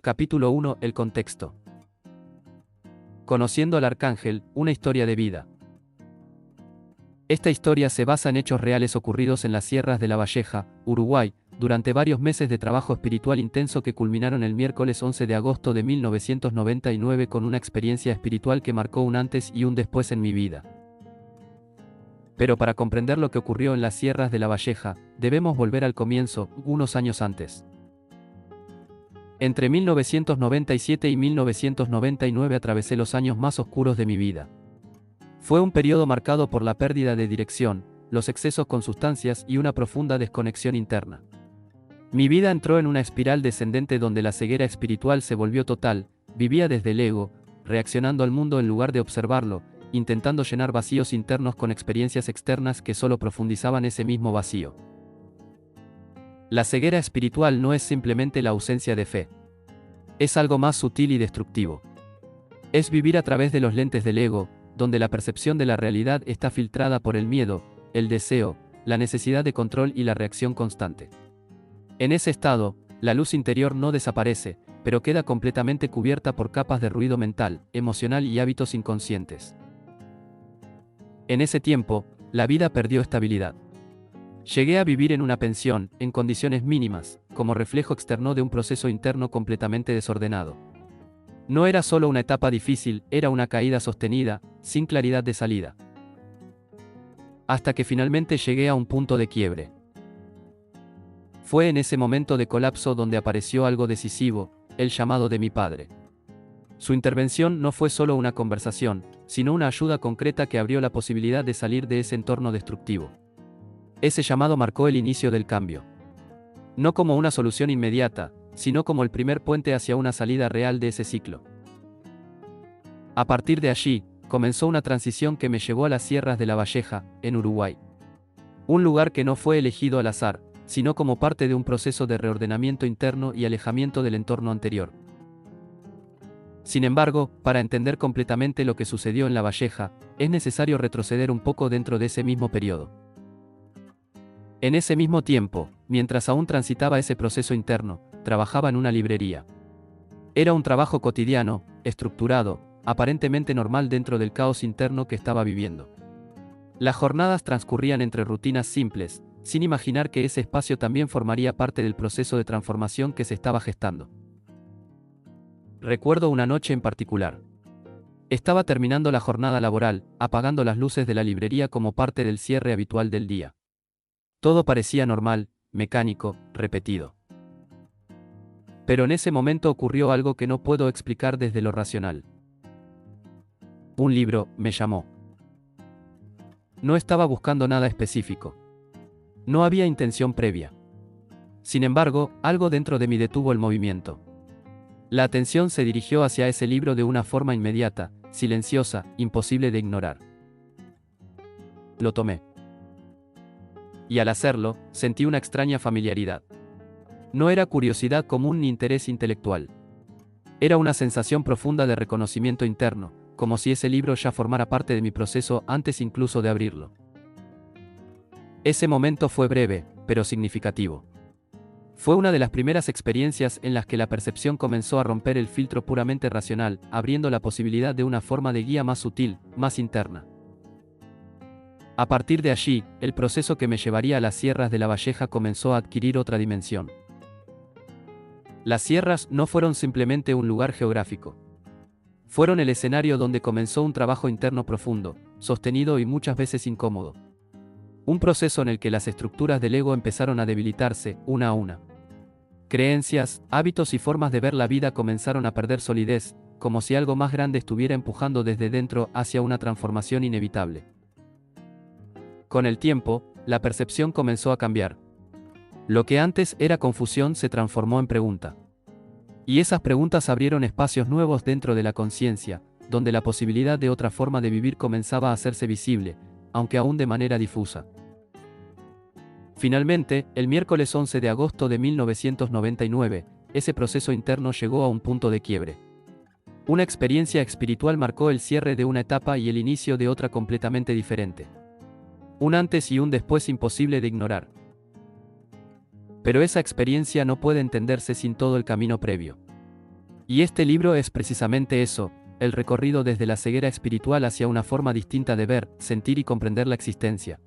Capítulo 1. El contexto. Conociendo al Arcángel, una historia de vida. Esta historia se basa en hechos reales ocurridos en las sierras de La Valleja, Uruguay, durante varios meses de trabajo espiritual intenso que culminaron el miércoles 11 de agosto de 1999 con una experiencia espiritual que marcó un antes y un después en mi vida. Pero para comprender lo que ocurrió en las sierras de La Valleja, debemos volver al comienzo, unos años antes. Entre 1997 y 1999 atravesé los años más oscuros de mi vida. Fue un periodo marcado por la pérdida de dirección, los excesos con sustancias y una profunda desconexión interna. Mi vida entró en una espiral descendente donde la ceguera espiritual se volvió total, vivía desde el ego, reaccionando al mundo en lugar de observarlo, intentando llenar vacíos internos con experiencias externas que solo profundizaban ese mismo vacío. La ceguera espiritual no es simplemente la ausencia de fe. Es algo más sutil y destructivo. Es vivir a través de los lentes del ego, donde la percepción de la realidad está filtrada por el miedo, el deseo, la necesidad de control y la reacción constante. En ese estado, la luz interior no desaparece, pero queda completamente cubierta por capas de ruido mental, emocional y hábitos inconscientes. En ese tiempo, la vida perdió estabilidad. Llegué a vivir en una pensión, en condiciones mínimas, como reflejo externo de un proceso interno completamente desordenado. No era solo una etapa difícil, era una caída sostenida, sin claridad de salida. Hasta que finalmente llegué a un punto de quiebre. Fue en ese momento de colapso donde apareció algo decisivo, el llamado de mi padre. Su intervención no fue solo una conversación, sino una ayuda concreta que abrió la posibilidad de salir de ese entorno destructivo. Ese llamado marcó el inicio del cambio. No como una solución inmediata, sino como el primer puente hacia una salida real de ese ciclo. A partir de allí, comenzó una transición que me llevó a las sierras de La Valleja, en Uruguay. Un lugar que no fue elegido al azar, sino como parte de un proceso de reordenamiento interno y alejamiento del entorno anterior. Sin embargo, para entender completamente lo que sucedió en La Valleja, es necesario retroceder un poco dentro de ese mismo periodo. En ese mismo tiempo, mientras aún transitaba ese proceso interno, trabajaba en una librería. Era un trabajo cotidiano, estructurado, aparentemente normal dentro del caos interno que estaba viviendo. Las jornadas transcurrían entre rutinas simples, sin imaginar que ese espacio también formaría parte del proceso de transformación que se estaba gestando. Recuerdo una noche en particular. Estaba terminando la jornada laboral, apagando las luces de la librería como parte del cierre habitual del día. Todo parecía normal, mecánico, repetido. Pero en ese momento ocurrió algo que no puedo explicar desde lo racional. Un libro me llamó. No estaba buscando nada específico. No había intención previa. Sin embargo, algo dentro de mí detuvo el movimiento. La atención se dirigió hacia ese libro de una forma inmediata, silenciosa, imposible de ignorar. Lo tomé. Y al hacerlo, sentí una extraña familiaridad. No era curiosidad común ni interés intelectual. Era una sensación profunda de reconocimiento interno, como si ese libro ya formara parte de mi proceso antes incluso de abrirlo. Ese momento fue breve, pero significativo. Fue una de las primeras experiencias en las que la percepción comenzó a romper el filtro puramente racional, abriendo la posibilidad de una forma de guía más sutil, más interna. A partir de allí, el proceso que me llevaría a las sierras de La Valleja comenzó a adquirir otra dimensión. Las sierras no fueron simplemente un lugar geográfico. Fueron el escenario donde comenzó un trabajo interno profundo, sostenido y muchas veces incómodo. Un proceso en el que las estructuras del ego empezaron a debilitarse, una a una. Creencias, hábitos y formas de ver la vida comenzaron a perder solidez, como si algo más grande estuviera empujando desde dentro hacia una transformación inevitable. Con el tiempo, la percepción comenzó a cambiar. Lo que antes era confusión se transformó en pregunta. Y esas preguntas abrieron espacios nuevos dentro de la conciencia, donde la posibilidad de otra forma de vivir comenzaba a hacerse visible, aunque aún de manera difusa. Finalmente, el miércoles 11 de agosto de 1999, ese proceso interno llegó a un punto de quiebre. Una experiencia espiritual marcó el cierre de una etapa y el inicio de otra completamente diferente. Un antes y un después imposible de ignorar. Pero esa experiencia no puede entenderse sin todo el camino previo. Y este libro es precisamente eso, el recorrido desde la ceguera espiritual hacia una forma distinta de ver, sentir y comprender la existencia.